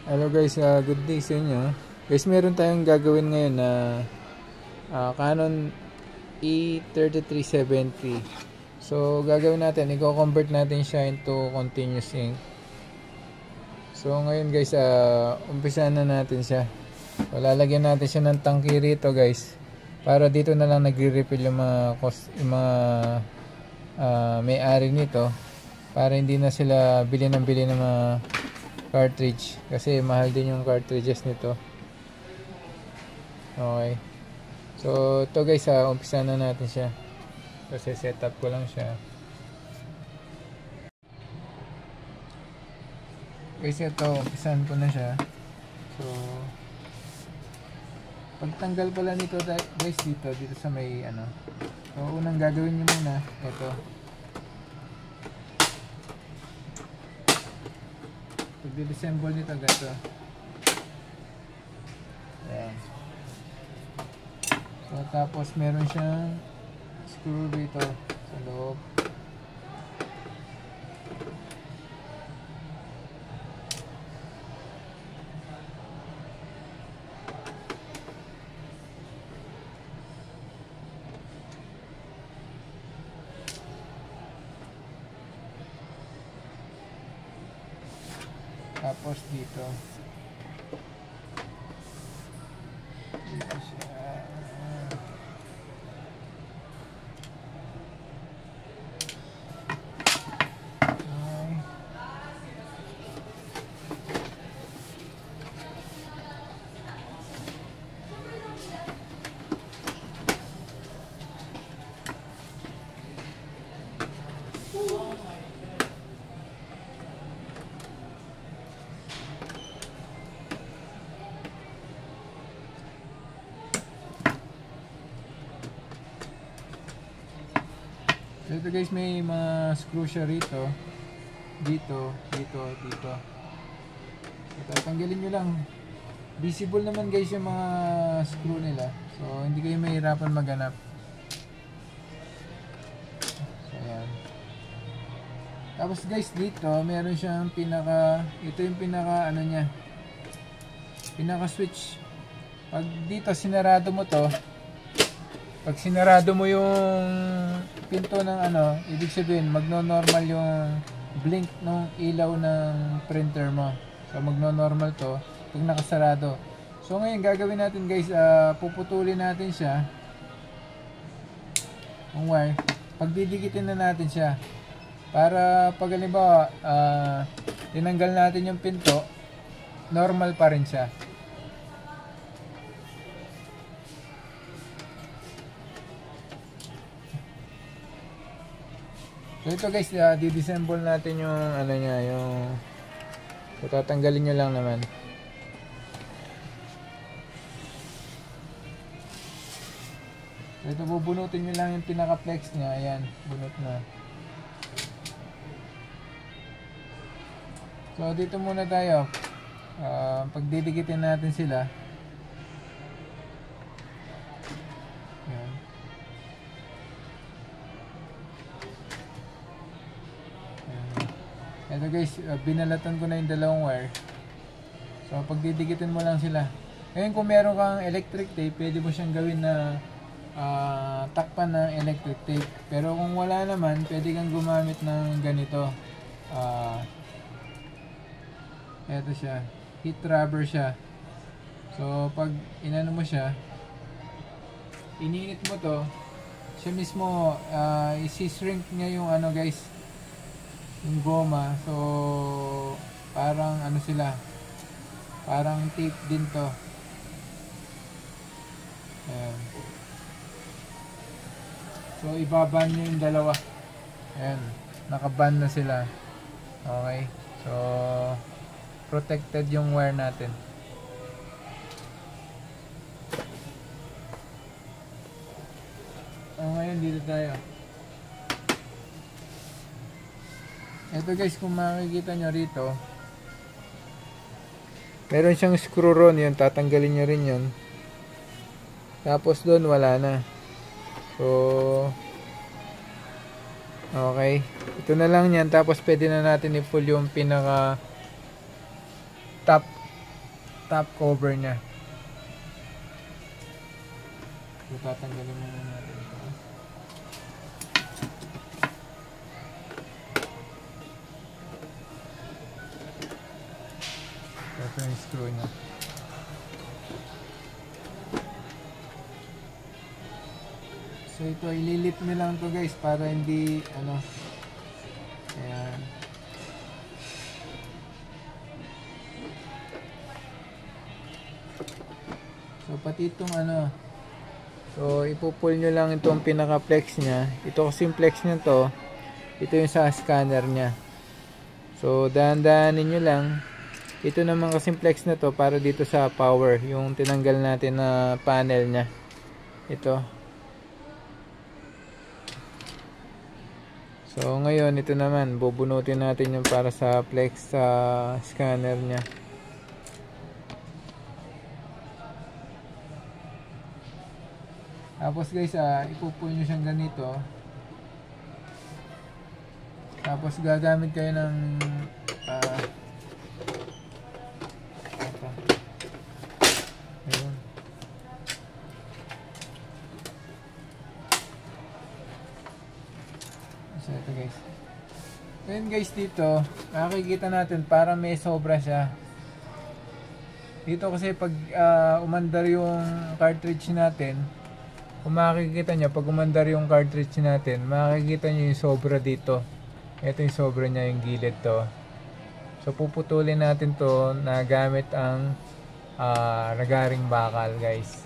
Hello guys, good day sa inyo. Guys, meron tayong gagawin ngayon na Canon E3370. So, gagawin natin, i-convert natin siya into continuous ink. So, ngayon guys, umpisahan na natin siya. So, lalagyan natin siya ng tangke rito guys. Para dito na lang nagre-refill yung mga may-ari nito. Para hindi na sila bili ng mga cartridge kasi mahal din yung cartridges nito. Okay, so ito guys, umpisa na natin siya kasi setup ko lang siya guys. Ito, umpisahan ko na siya. So pagtanggal pala nito guys, dito sa may so unang gagawin nyo muna ito, pag-disassemble nito gato. Ayan. So tapos meron siyang screw dito sa loob. Tapos dito siya. So ito guys, may mga screw siya rito, dito. So tatanggalin nyo lang. Visible naman guys yung mga screw nila, so hindi kayo mahirapan maghanap. So ayan. Tapos guys, dito meron siyang ito yung pinaka niya, pinaka switch. Pag dito sinarado mo to, pag sinarado mo yung pinto ng ibig sabihin magno-normal yung blink ng ilaw ng printer mo. So magno-normal to pag nakasarado. So ngayon gagawin natin guys, puputulin natin siya ng wire. Pagdidikitin na natin siya para pag halimbawa tinanggal natin yung pinto, normal pa rin siya. So ito guys, di-disassemble natin yung niya, yung so tatanggalin nyo lang naman. So ito, bubunutin nyo lang yung pinaka-flex nya. Ayan, bunot na. So dito muna tayo, pagdidikitin natin sila. Ayan. Ito guys, binalatan ko na yung dalawang wire. So pagdidikitin mo lang sila. Ngayon kung meron kang electric tape, pwede mo siyang gawin na takpan ng electric tape. Pero kung wala naman, pwede kang gumamit ng ganito. Ito siya, heat rubber siya. So pag inano mo siya, ininit mo to, siya mismo isi-shrink niya yung guys, yung goma. So parang sila, parang tape din to. Ayan. So ibaban nyo yung dalawa. Ayan, nakaban na sila. Okay, so protected yung wire natin. So ngayon dito tayo. Ito guys, kung makikita nyo rito, meron siyang screw ron, yun, tatanggalin nyo rin yun. Tapos doon wala na. So okay, ito na lang yan. Tapos pwede na natin i-pull yung pinaka top top cover niya. So tatanggalin muna natin ito. Ito yung screw niya. So ito ililip nyo lang to guys para hindi ano. Ayan. So pati itong ano. So ipupull nyo lang itong pinaka flex nya. Ito kasi yung flex nya to. Ito yung sa scanner nya. So dahan-dahanin nyo lang. Ito naman kasing flex na to para dito sa power, yung tinanggal natin na panel nya. Ito. So ngayon ito naman, bubunutin natin yung para sa flex sa scanner nya. Tapos guys, ipupull nyo siyang ganito. Tapos gagamit kayo ng so ito guys. Then guys dito, makikita natin para may sobra siya. Dito kasi pag umandar yung cartridge natin, kung makikita nyo, pag umandar yung cartridge natin, makikita nyo yung sobra dito. Ito yung sobra niya, yung gilid to. So puputulin natin to na gamit ang nagaring bakal guys.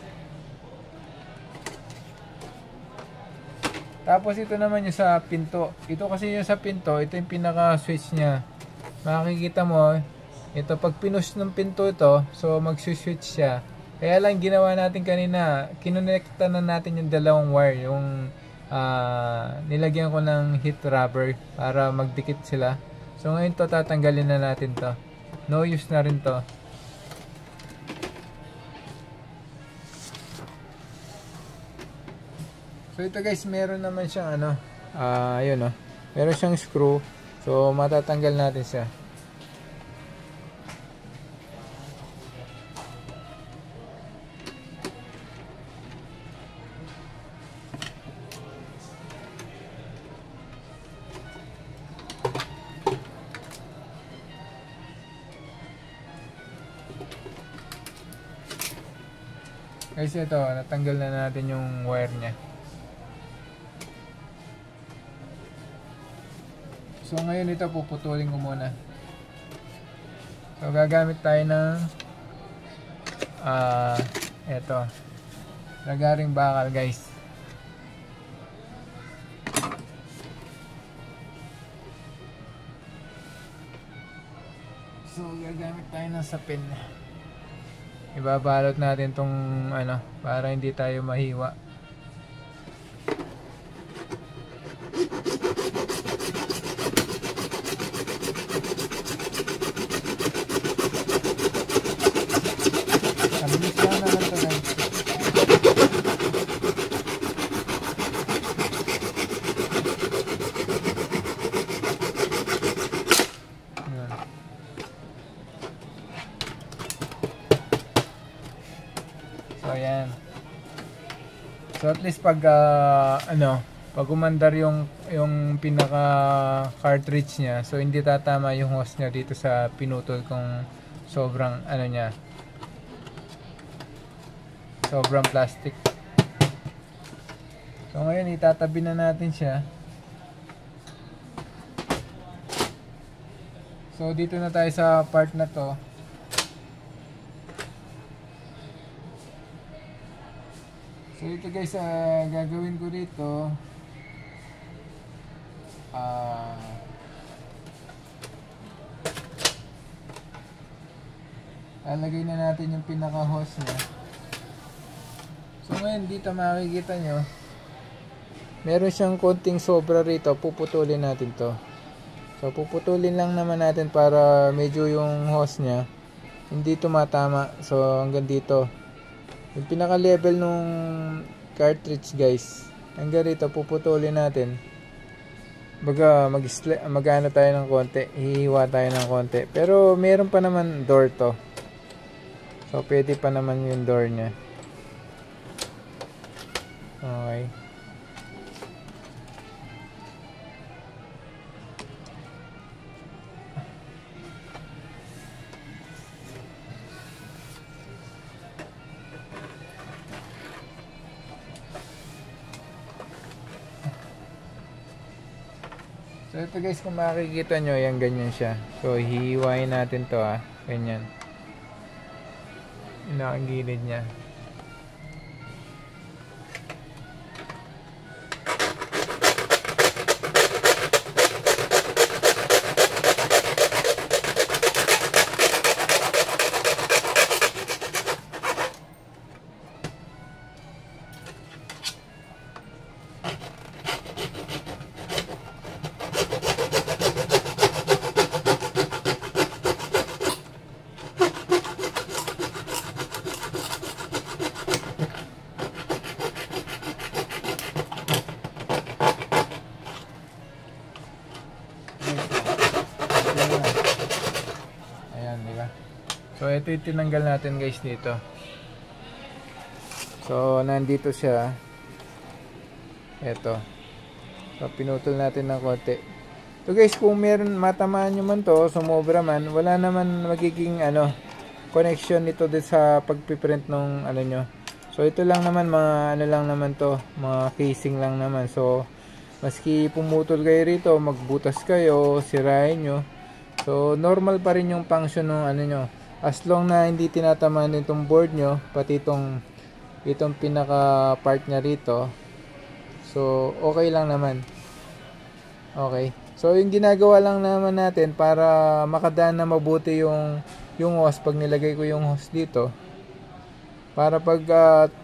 Tapos ito naman yung sa pinto. Ito kasi yung sa pinto, ito yung pinaka switch nya. Makikita mo, ito pag pinush ng pinto ito, so mag-switch siya. Kaya lang ginawa natin kanina, kinonekta na natin yung dalawang wire, yung nilagyan ko ng heat rubber para magdikit sila. So ngayon to tatanggalin na natin to. No use na rin to. So ito guys, meron naman siyang ano, ayun oh. Meron siyang screw. So matatanggal natin siya. Guys, ito, natanggal na natin yung wire niya. So ngayon ito puputulin ko muna. So gagamit tayo ng ito, nagaring bakal guys. So gagamit tayo ng sapin. Ibabalot natin tong ano para hindi tayo mahiwa. So ayan. So at least pag pag umandar yung pinaka cartridge niya, so hindi tatama yung hose niya dito sa pinutol kung sobrang ano niya. Sobrang plastic. So ngayon itatabi na natin siya. So dito na tayo sa part na to. So ito guys, gagawin ko dito lalagay na natin yung pinaka hose niya. So ngayon dito makikita nyo meron siyang konting sobra rito, puputulin natin to. So puputulin lang naman natin para medyo yung hose niya hindi tumatama. So hanggang dito yung pinaka level nung cartridge guys, hanggang dito puputulin natin. Baga mag-ano tayo ng konti, hihiwa tayo ng konti, pero meron pa naman door to. So pwede pa naman yung door niya. Okay. So ito guys, kung makikita nyo, yan ganyan siya. So hihiwain natin to ganyan. Inakagilid niya. So ito yung tinanggal natin guys dito. So nandito siya. Ito. So pinutol natin ng konti. So guys, kung meron matamaan nyo man to, sumobra man, wala naman magiging connection nito din sa pagpiprint ng nyo. So ito lang naman, mga lang naman to, mga casing lang naman. So maski pumutol kayo rito, magbutas kayo, sirain nyo, so normal pa rin yung function ng nyo. As long na hindi tinatamaan itong board nyo, pati itong pinaka part nya rito, so okay lang naman. Okay, so yung ginagawa lang naman natin para makadaan na mabuti yung hose, pag nilagay ko yung hose dito, para pag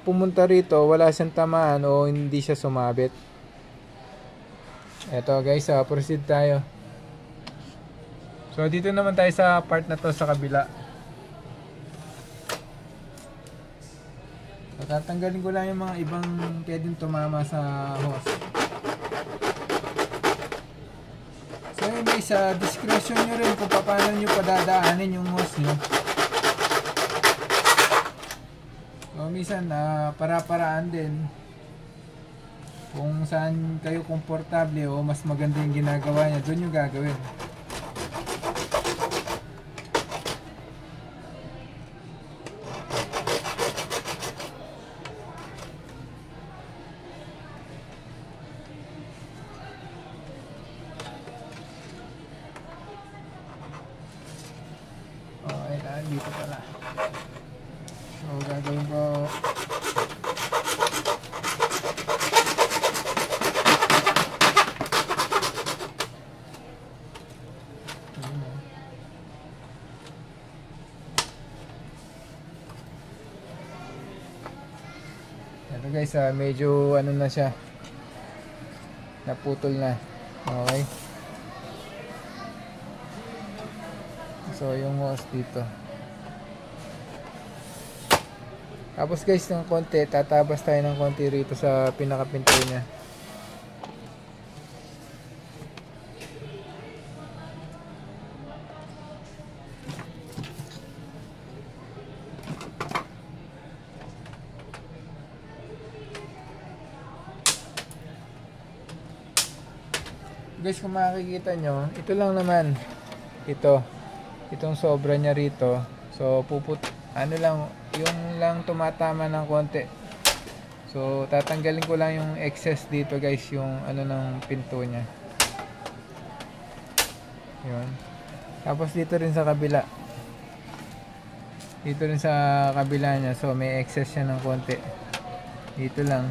pumunta rito wala siyang tamaan o hindi siya sumabit. Eto guys, proceed tayo. So dito naman tayo sa part na to sa kabila. So, tatanggalin ko lang yung mga ibang pwedeng tumama sa hose. So yun guys, discretion nyo rin kung paano nyo padadaanin yung hose nyo. So minsan para-paraan din kung saan kayo komportable o mas maganda yung ginagawa niya, doon yung gagawin. Dito pala. So gagawin ko ito guys, medyo na siya, naputol na. Okay, so yung hose dito. Tapos guys, ng konti, tatabas tayo ng konti rito sa pinakapinto niya. Guys, kung makikita nyo, ito lang naman, itong sobra niya rito. So yung lang tumatama ng konti. So tatanggalin ko lang yung excess dito guys, yung ng pinto niya. Yun. Tapos dito rin sa kabila, niya, so may excess siya ng konti dito lang.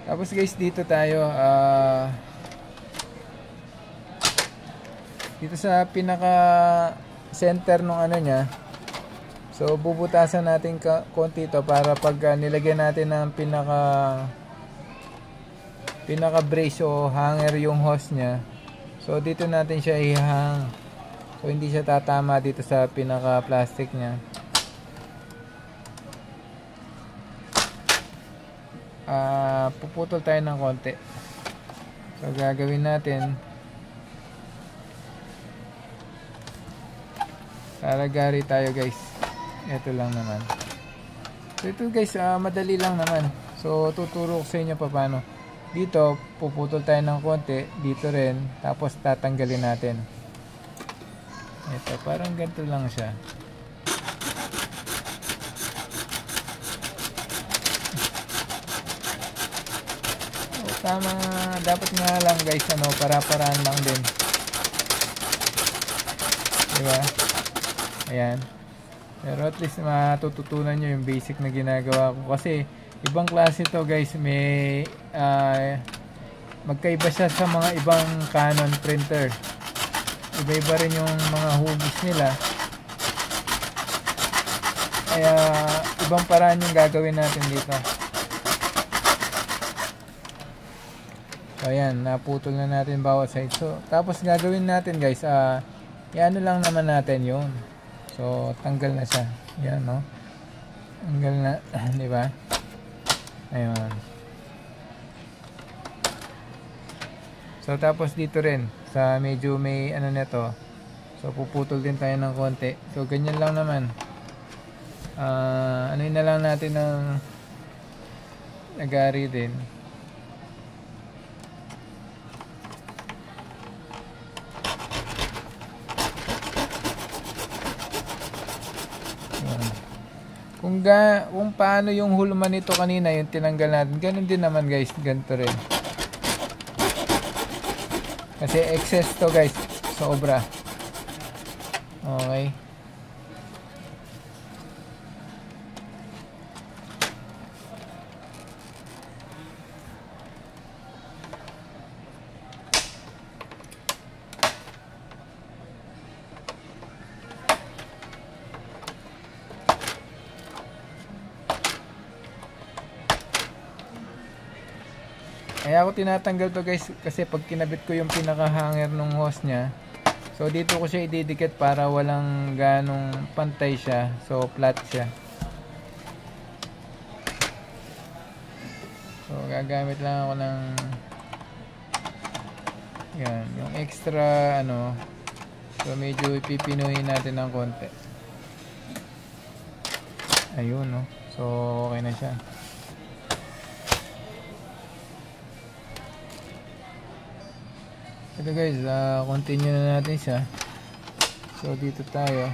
Tapos guys, dito tayo dito sa pinaka center nung niya. So bubutasan natin konti ito para pag nilagyan natin ng pinaka brace o hanger yung hose niya. So dito natin siya ihang So hindi siya tatama dito sa pinaka plastic niya. Puputol tayo ng konti. So gagawin natin, lalagari tayo guys. Ito lang naman. So ito guys, madali lang naman. So tuturo ko sa inyo paano. Dito puputol tayo ng konti, dito rin, tapos tatanggalin natin. Ito parang ganito lang siya. Tama, dapat nga lang guys, para-paraan lang din. Diba? Ayan. Pero at least matututunan nyo yung basic na ginagawa ko. Kasi, ibang klase to guys. May, magkaiba siya sa mga ibang Canon printer. Iba-iba rin yung mga hugis nila. Kaya, ibang paraan yung gagawin natin dito. So ayan, naputol na natin bawat side. So tapos gagawin natin guys, ano lang naman natin yun. So tanggal na siya. Yan, no? Tanggal na, di ba? Ayun. So tapos dito rin sa medyo may ano nito. So puputol din tayo ng konti. So ganyan lang naman. Ano na lang natin ng nagari din. Kung paano yung huluman nito kanina, yung tinanggal natin, ganun din naman guys, ganito rin. Kasi excess to guys, sobra. Okay. Kaya ako tinatanggal to guys, kasi pag kinabit ko yung pinaka hanger ng hose nya, so dito ko siya ididikit para walang ganong pantay siya, so flat siya. So gagamit lang ako ng yan, yung extra so medyo ipipinuhin natin ng konti. Ayun, no? So okay na siya. Ito guys, continue na natin siya. So dito tayo.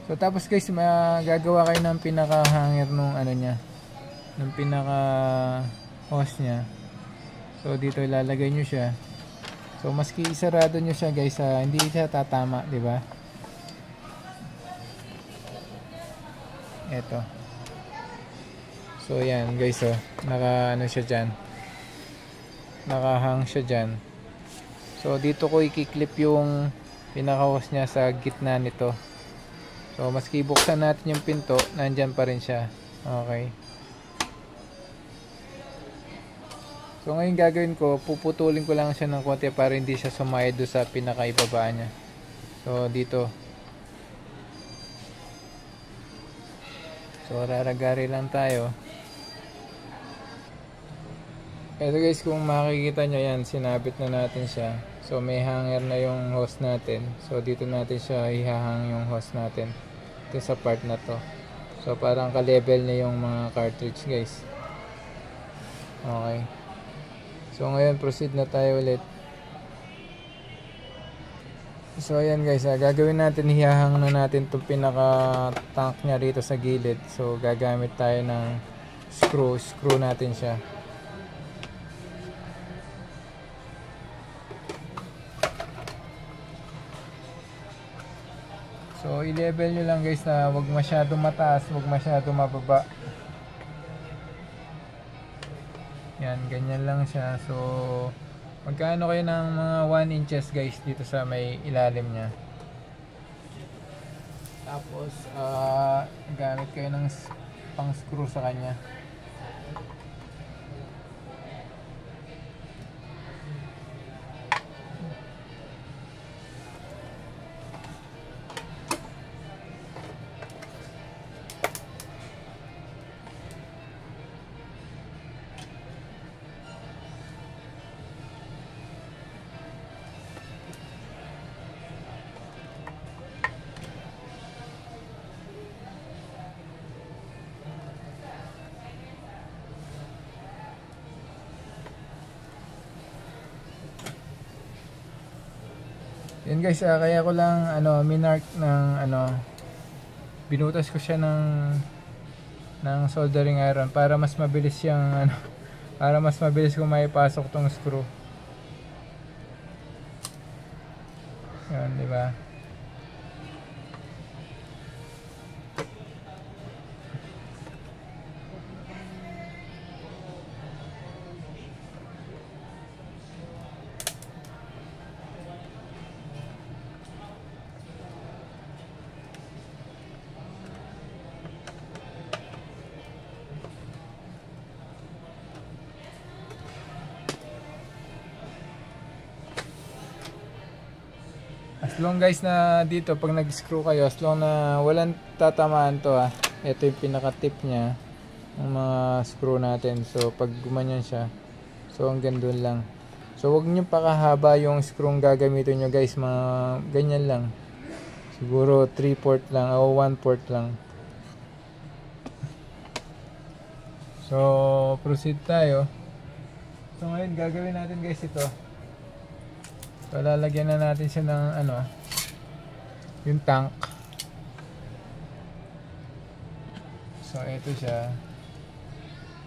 So tapos guys, magagawa kayo ng pinaka hanger nung niya, ng pinaka hose nya. So dito ilalagay nyo siya. So maski isarado nyo siya guys, hindi siya tatama, di ba? Ito. So yan guys, naka siya dyan, nakahang siya dyan. So dito ko i-clip yung pinaka-hose nya sa gitna nito. So maski buksan natin yung pinto, nandyan pa rin siya. Okay. So ngayon gagawin ko, puputulin ko lang siya ng konti para hindi siya sumayad doon sa pinaka-ibaba nya. So dito. So raragari lang tayo. Ito guys, kung makikita nyo yan, sinabit na natin siya. So may hanger na yung hose natin. So dito natin siya ihahang yung hose natin. Ito sa part na to. So parang ka-level na yung mga cartridge guys. Okay. So ngayon proceed na tayo ulit. So ayan guys, gagawin natin, hihahang na natin itong pinaka tank nya rito sa gilid. So gagamit tayo ng screw natin siya. So i-level nyo lang guys na wag masyado mataas, wag masyado mababa. Yan, ganyan lang siya. So magkano kayo ng mga 1 inches guys dito sa may ilalim nya. Tapos gamit kayo ng pang screw sa kanya. Yun guys, kaya ko lang minark ng binutas ko siya ng soldering iron para mas mabilis siyang para mas mabilis ko maipasok tong screw. Yan, di ba? As long guys na dito pag nag-screw kayo, as long na walang tatamaan to ito yung pinaka tip nya ng mga screw natin. So pag gumanyan siya, so hanggang doon lang. So wag nyo pakahaba yung screw gagamitin nyo guys, mga ganyan lang. Siguro 3/4 lang o 1/4 lang. So proceed tayo. So ngayon gagawin natin guys ito. So lalagyan na natin siya ng yung tank. So ito siya.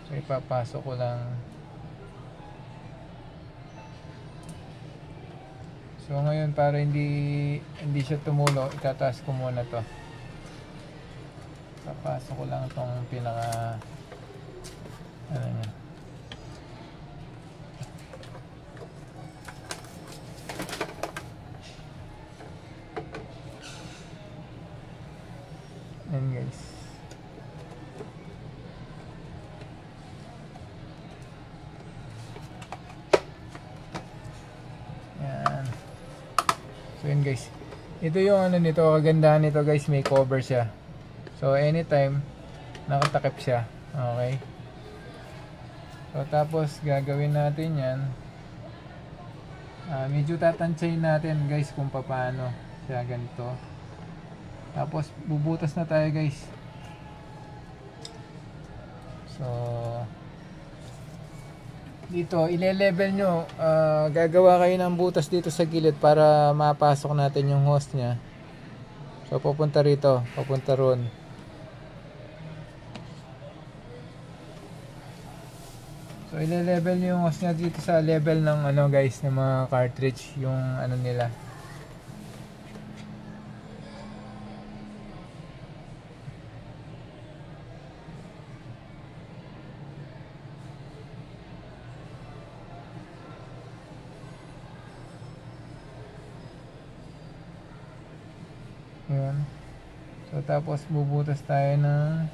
So ipapasok ko lang. So ngayon para hindi siya tumulo, itataas ko muna to. Papasok ko lang itong pinaka niya. Yan guys. Yan. So yun guys. Ito yung nito, kagandahan nito guys, may cover siya. So anytime nakatakip siya. Okay. So tapos gagawin natin yan. Medyo tatansyahin natin guys kung paano siya ganito. Tapos bubutas na tayo guys. So dito ile-level nyo, gagawa kayo ng butas dito sa gilid para mapasok natin yung hose nya. So papunta rito, papunta ron. So ile-level nyo yung hose nya dito sa level ng guys, ng mga cartridge, yung nila. Yun. So tapos bubutas tayo ng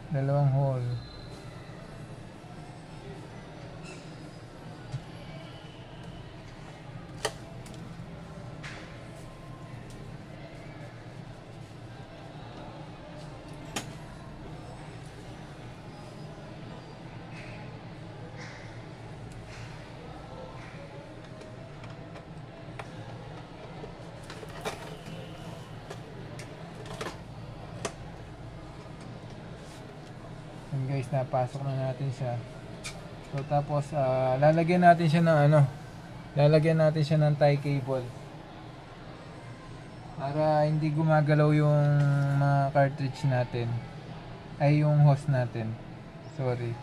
dalawang hole. Guys, napasok na natin siya. So tapos lalagyan natin siya ng lalagyan natin siya ng tie cable para hindi gumagalaw yung mga cartridge natin, ay yung hose natin, sorry.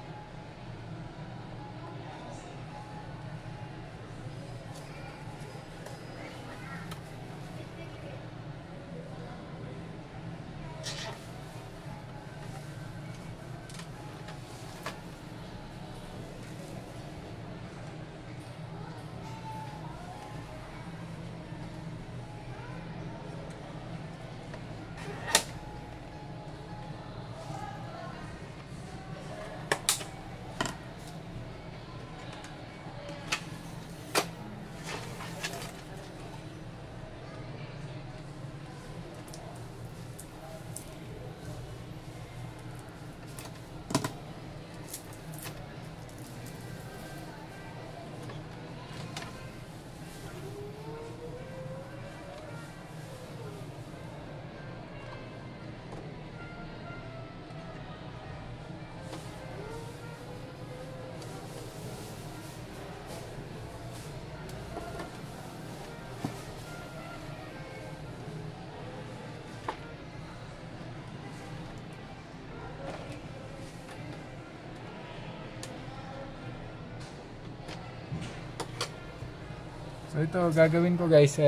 So ito gagawin ko guys,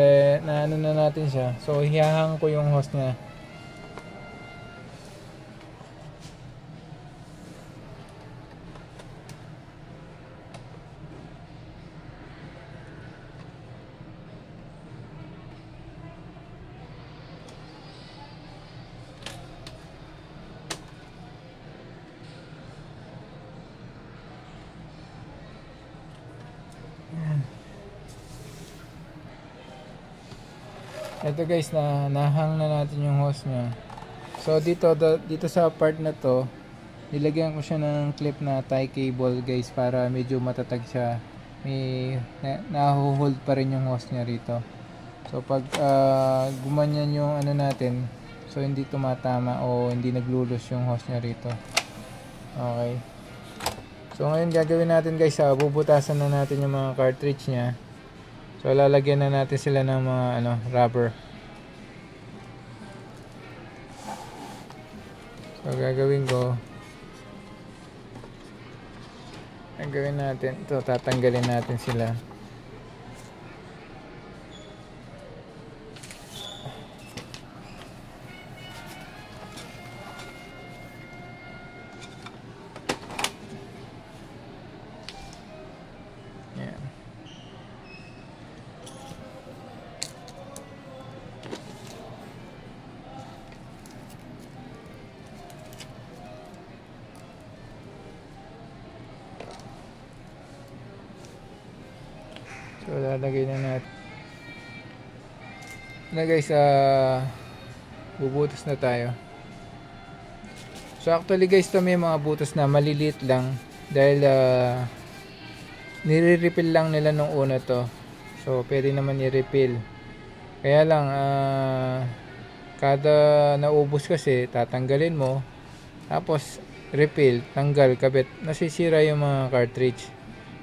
na ano na natin siya. So hihahang ko yung hose niya. Ito guys, nahang na natin yung hose niya. So dito sa part na to, nilagyan ko siya ng clip na tie cable guys, para medyo matatag siya. May naho-hold pa rin yung hose niya rito. So pag gumanyan yung ano natin, so hindi tumatama o hindi naglulos yung hose niya rito. Okay. So ngayon gagawin natin guys, bubutasan na natin yung mga cartridge niya. So lalagyan na natin sila ng mga rubber. So gagawin natin ito, tatanggalin natin sila. So lalagay na natin na guys, bubutas na tayo. So actually guys, ito may mga butas na maliliit lang dahil nire-refill lang nila nung una to. So pwede naman i-refill. Kaya lang kada naubos kasi tatanggalin mo, tapos refill, tanggal, kabit, nasisira yung mga cartridge.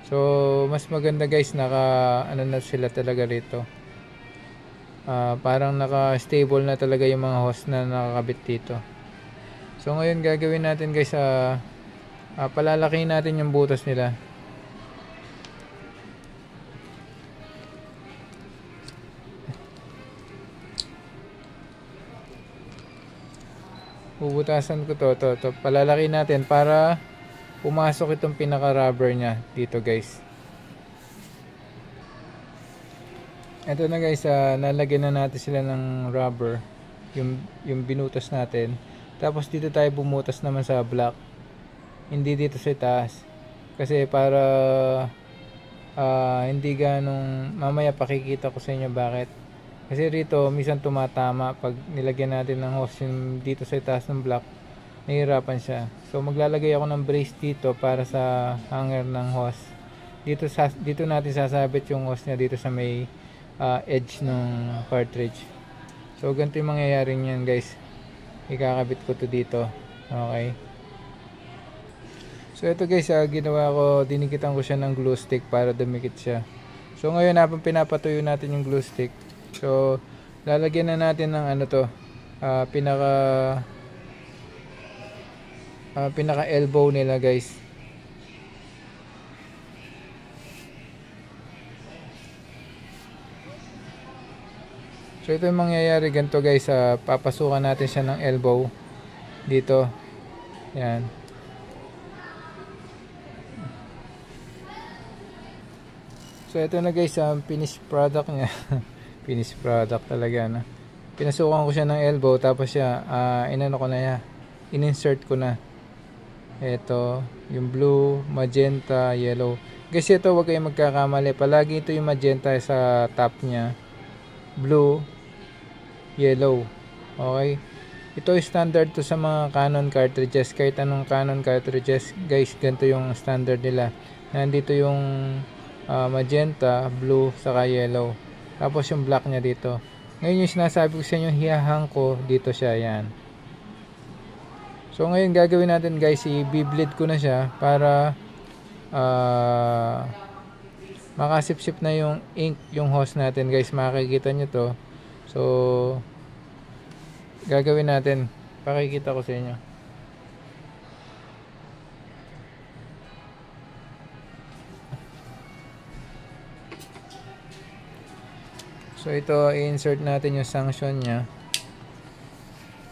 So mas maganda guys, naka na sila talaga rito. Parang naka stable na talaga yung mga hose na nakakabit dito. So ngayon gagawin natin guys, palalakihin natin yung butas nila. Bubutasan ko to palalaki natin para pumasok itong pinaka rubber nya dito guys. Ito na guys, nalagyan na natin sila ng rubber, yung binutas natin. Tapos dito tayo bumutas naman sa block, hindi dito sa taas, kasi para hindi ganong, mamaya pakikita ko sa inyo bakit. Kasi rito minsan tumatama pag nilagyan natin ng hose yung dito sa taas ng block, nahihirapan siya. So maglalagay ako ng brace dito para sa hanger ng hose. Dito natin sasabit yung hose niya dito sa may edge ng cartridge. So ganito yung mangyayari niyan guys, ikakabit ko to dito. Okay. So ito guys, ginawa ko, dinikitan ko siya ng glue stick para dumikit siya. So ngayon habang pinapatuyo natin yung glue stick, so lalagyan na natin ng pinaka elbow nila guys. So ito yung mangyayari ganito guys, papasukan natin siya ng elbow dito. Yan. So ito na guys, finished product niya. Finished product talaga na. Pinasukan ko siya ng elbow, tapos siya inano ko na yan, in-insert ko na. Ito yung blue, magenta, yellow. Guys, ito wag kayong magkakamali. Palagi ito yung magenta sa top niya, blue, yellow. Okay. Ito standard to sa mga Canon cartridges. Kahit anong Canon cartridges guys, ganito yung standard nila. Nandito yung magenta, blue, saka yellow. Tapos yung black niya dito. Ngayon yung sinasabi ko sa inyo, hihahang ko dito siya. Yan. So ngayon gagawin natin guys, i-bleed ko na siya para makasip-sip na yung ink, yung hose natin guys. Makikita nyo to. So gagawin natin, pakikita ko sa inyo. So ito, i-insert natin yung sanction nya.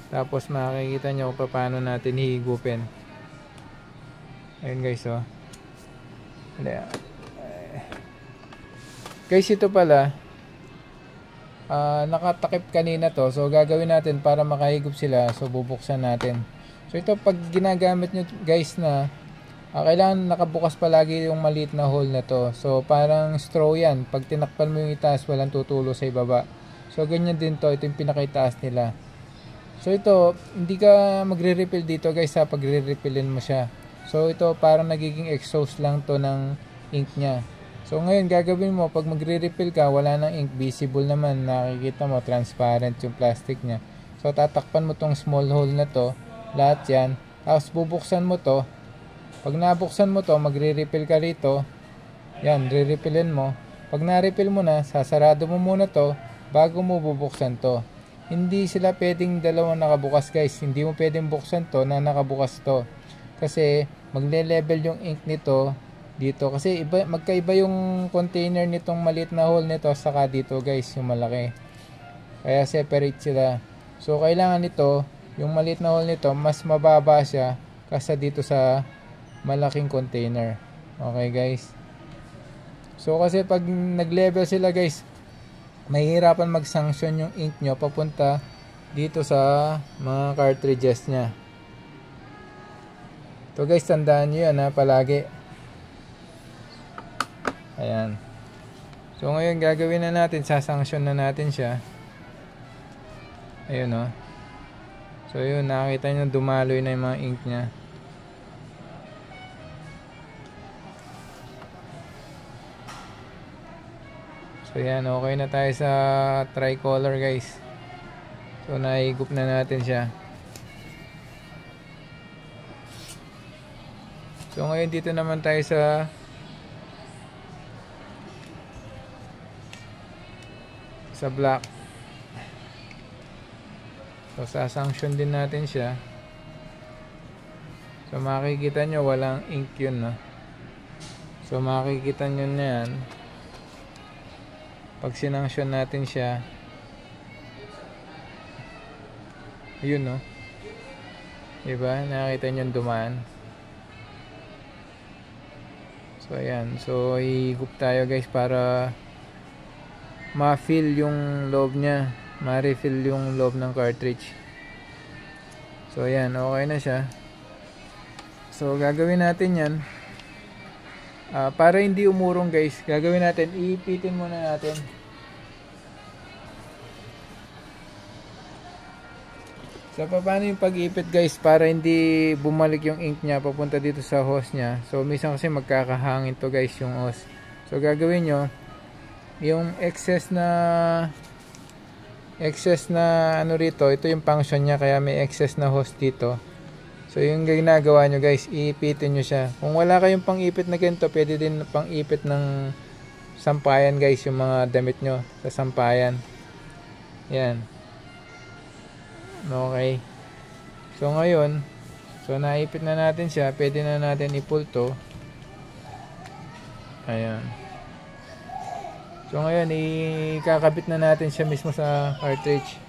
Tapos makikita nyo kung paano natin hihigupin. Ayun guys, oh. Guys, ito pala nakatakip kanina to. So gagawin natin para makahigop sila. So bubuksan natin. So ito, pag ginagamit nyo guys na kailangan nakabukas palagi yung maliit na hole na to. So parang straw yan. Pag tinakpan mo yung itaas, walang tutulo sa ibaba. So ganyan din to. Ito yung pinakaitaas nila. So ito, hindi ka magre-refill dito guys ha, pag re-refillin mo siya. So ito parang nagiging exhaust lang to ng ink nya. So ngayon gagawin mo, pag magre-refill ka, wala nang ink, visible naman, nakikita mo transparent yung plastic nya. So tatakpan mo tong small hole na to, lahat yan. Tapos bubuksan mo to. Pag nabuksan mo to, magre-refill ka rito. Yan, re-refillin mo. Pag na-refill mo na, sasarado mo muna to bago mo bubuksan to. Hindi sila pwedeng dalawang nakabukas guys. Hindi mo pwedeng buksan to na nakabukas to. Kasi magle-level yung ink nito dito. Kasi magkaiba yung container nitong maliit na hole nito saka dito guys, yung malaki. Kaya separate sila. So kailangan nito, yung maliit na hole nito, mas mababa siya kaysa dito sa malaking container. Okay guys. So kasi pag nag-level sila guys, mahihirapan mag-sanction yung ink nyo papunta dito sa mga cartridges nya. So guys, tandaan nyo yan ha, palagi. Ayan. So ngayon gagawin na natin, sasanction na natin siya. Ayun o. So yun, nakakita nyo dumaloy na yung mga ink nya. So yan, okay na tayo sa tricolor guys. So naihigop na natin siya. So ngayon dito naman tayo sa black. So sasanction din natin siya. So makikita nyo walang ink yun, no? So makikita nyo na yan pag sinanction natin siya. Yun, no? Diba? Nakita nyo dumaan. So ayan. So higup tayo guys para ma-fill yung loob nya, ma-refill yung loob ng cartridge. So ayan, okay na siya. So gagawin natin yan para hindi umurong guys. Gagawin natin, iipitin muna natin. So paano yung pag-ipit guys para hindi bumalik yung ink nya papunta dito sa hose nya. So minsan kasi magkakahangin to guys yung hose. So gagawin nyo, yung excess na ano rito, ito yung function nya, kaya may excess na hose dito. So yung ginagawa nyo guys, iipitin nyo siya. Kung wala kayong pang-ipit na ganito, pwede din pang-ipit ng sampayan guys, yung mga damit nyo sa sampayan. Yan. Okay. So ngayon, so naipit na natin siya, pwede na natin i-pull to. Ayan. So ngayon, ikakabit na natin siya mismo sa cartridge.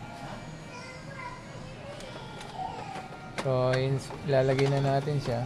So ilalagay na natin siya.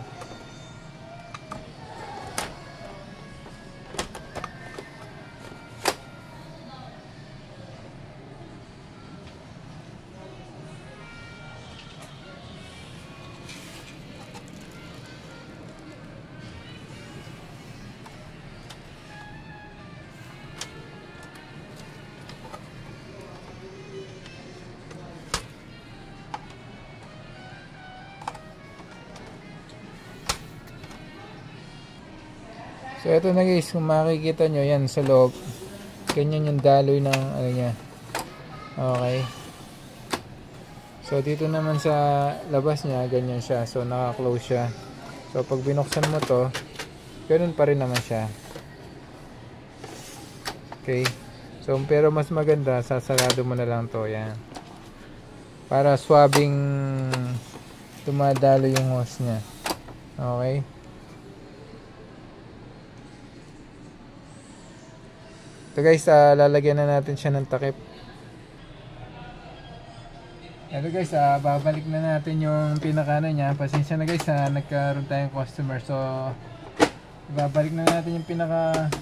So ito na guys, kung makikita nyo yan sa loob, ganyan yung daloy ng ano niya. Okay. So dito naman sa labas niya, ganyan siya. So naka-close siya. So pag binuksan mo to, ganun pa rin naman siya. Okay. So pero mas maganda, sasarado mo na lang to. Yan. Para swabing tumadalo yung hose niya. Okay. Ito ito guys, lalagyan na natin siya ng takip. Ito guys, babalik na natin yung pinaka niya. Pasensya na guys, nagkaroon tayong customer. So, babalik na natin yung pinaka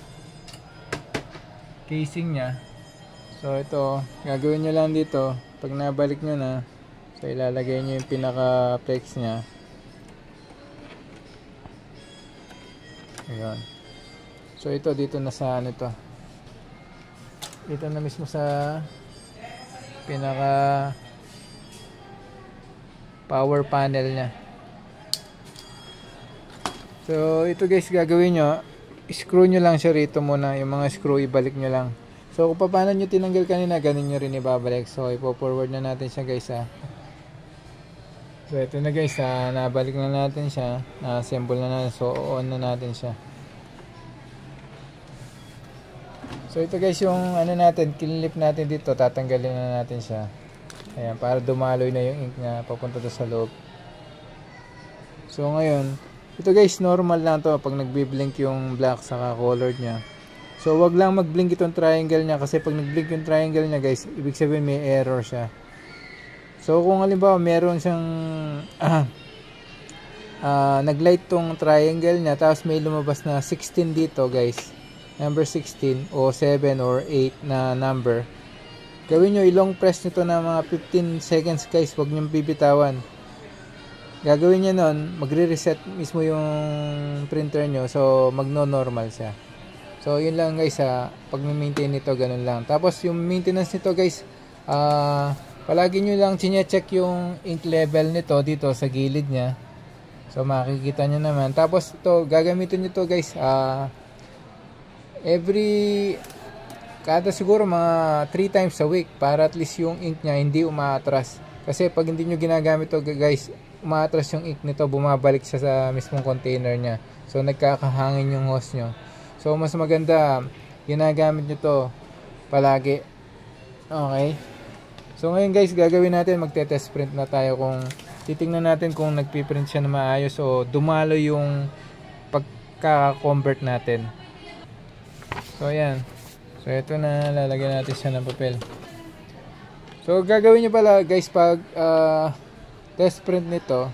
casing niya. So, ito, gagawin nyo lang dito. Pag nabalik nyo na, so ilalagay nyo yung pinaka flex niya. Ayan. So, ito dito na sa ano ito. Dito na mismo sa pinaka power panel niya. So ito guys, gagawin nyo, screw nyo lang siya rito muna. Yung mga screw ibalik nyo lang. So kung paano nyo tinanggal kanina, ganun nyo rin ibabalik. So ipo-forward na natin siya guys So ito na guys, nabalik na natin siya, na-assemble na natin. So on na natin siya. So ito guys, yung ano natin, kinlip natin dito, tatanggalin na natin siya. Ayan, para dumaloy na yung ink na papunta doon sa loob. So ngayon, ito guys, normal lang to pag nagbi-blink yung black saka colored niya. So wag lang mag-blink itong triangle niya, kasi pag nag-blink yung triangle niya guys, ibig sabihin may error siya. So kung halimbawa meron siyang nag-light tong triangle niya, tapos may lumabas na 16 dito guys, number 16 o 7 or 8 na number, gawin nyo, ilong press nito na mga 15 seconds guys, huwag nyo bibitawan. Gagawin nyo nun, magre-reset mismo yung printer nyo, so magno-normal siya. So yun lang guys, pag maintain nito, ganun lang. Tapos yung maintenance nito guys, palagi nyo lang chinecheck yung ink level nito dito sa gilid nya. So makikita nyo naman. Tapos ito, gagamitin nyo to guys, kada siguro mga 3 times a week, para at least yung ink nya hindi umaatras. Kasi pag hindi nyo ginagamit to guys, umaatras yung ink nito, bumabalik siya sa mismong container nya. So nagkakahangin yung hose nyo. So mas maganda, ginagamit nyo to palagi. Okay. So ngayon guys, gagawin natin, magte-test print na tayo, kung titingnan natin kung nagpiprint siya na maayos o dumalo yung pagka-convert natin. So ayan. So ito na, lalagyan natin siya ng papel. So gagawin nyo pala guys, pag test print nito,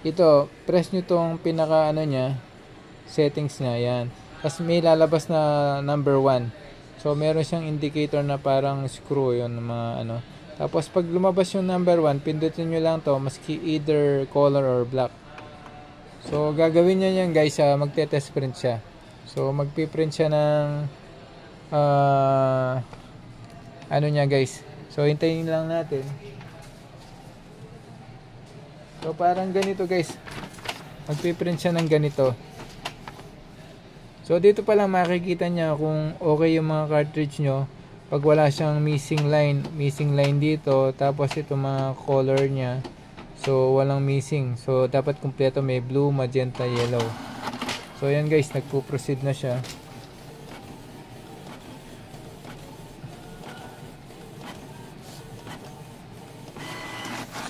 ito, press nyo tong pinaka ano nya, settings nya, yan. Tapos may lalabas na number 1. So meron siyang indicator na parang screw, yun mga ano. Tapos pag lumabas yung number 1, pindutin nyo lang to, maski either color or black. So gagawin nyo yan guys, magte-test print siya. So magpiprint siya ng ano niya guys. So hintayin lang natin. So parang ganito guys, magpiprint siya ng ganito. So dito pa lang makikita niya kung okay yung mga cartridge nyo. Pag wala siyang missing line dito, tapos ito mga color niya, so walang missing. So dapat kumpleto, may blue, magenta, yellow. So yan guys, nagpo-proceed na siya.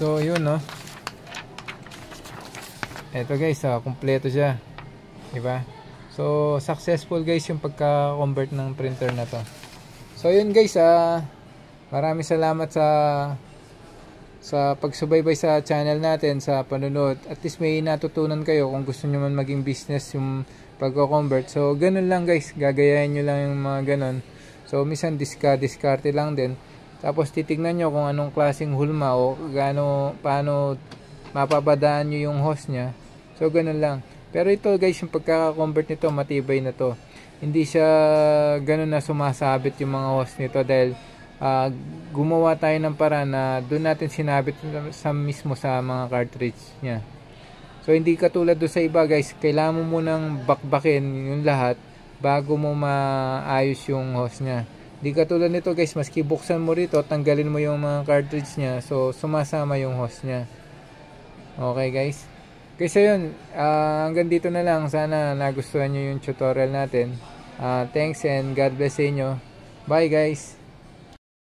So yun no. Eto guys, kumpleto siya. Diba? So successful guys yung pagka-convert ng printer na to. So yun guys, maraming salamat sa pagsubaybay sa channel natin, sa panunod. At least may natutunan kayo kung gusto nyo man maging business yung pagko-convert. So ganun lang guys, gagayahin nyo lang yung mga ganun. So minsan diskarte lang din. Tapos titignan nyo kung anong klaseng hulma o paano mapabadaan nyo yung hose nya. So ganun lang. Pero ito guys, yung pagka-convert nito, matibay na to. Hindi siya ganun na sumasabit yung mga hose nito, dahil gumawa tayo ng paraan na doon natin sinabit mismo sa mga cartridge nya. So hindi katulad doon sa iba guys, kailangan mo munang bakbakin yung lahat bago mo maayos yung hose nya. Hindi katulad nito guys, maski buksan mo rito, tanggalin mo yung mga cartridge nya, so sumasama yung hose nya. Okay guys. Kasi yun, hanggang dito na lang. Sana nagustuhan nyo yung tutorial natin. Thanks and God bless sa inyo. Bye guys.